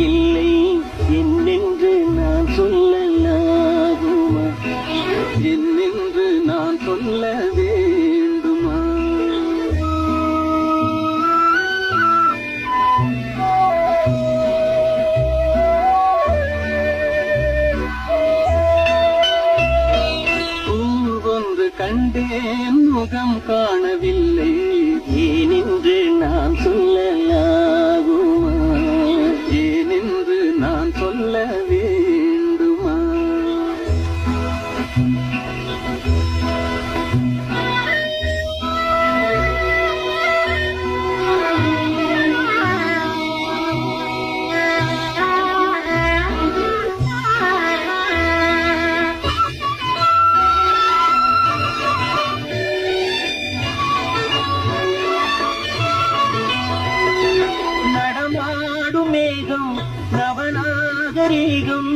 இல்லை என்னென்று நான் சொல்லலாகுமா? என்னென்று நான் சொல்ல வேண்டுமா? பூவொன்று கண்டேன் முகம் காணவில்லை ஏனென்று நான் சொல்லலாகுமா? ஏனென்று நான் சொல்ல வேண்டுமா? நடமாடும் மேகம் நவநாகரீகம்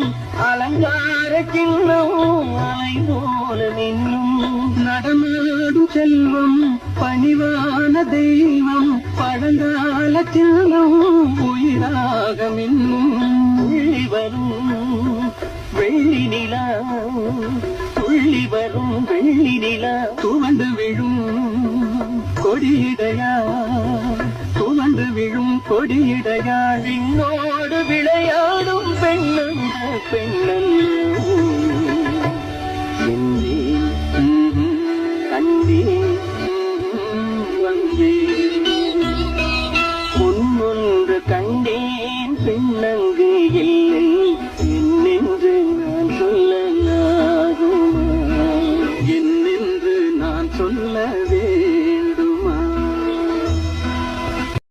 அலங்கார சின்னம் அலை போல நின்னும் நடமாடும் செல்வம் பணிவான தெய்வம் பழங்கால சின்னம் உயிராக மின்னும் துள்ளி வரும் வெள்ளி நிலா துள்ளி வரும் வெள்ளி நிலா துவண்டு விழும் கொடியிடையா துவண்டு விழும் கொடியிடையா விண்ணோடு விளையாடும் பெண்ணந்த பெண்ணல்ல கண்டே வந்தே பொன்னொன்று கண்டேன் பெண்ணல்ல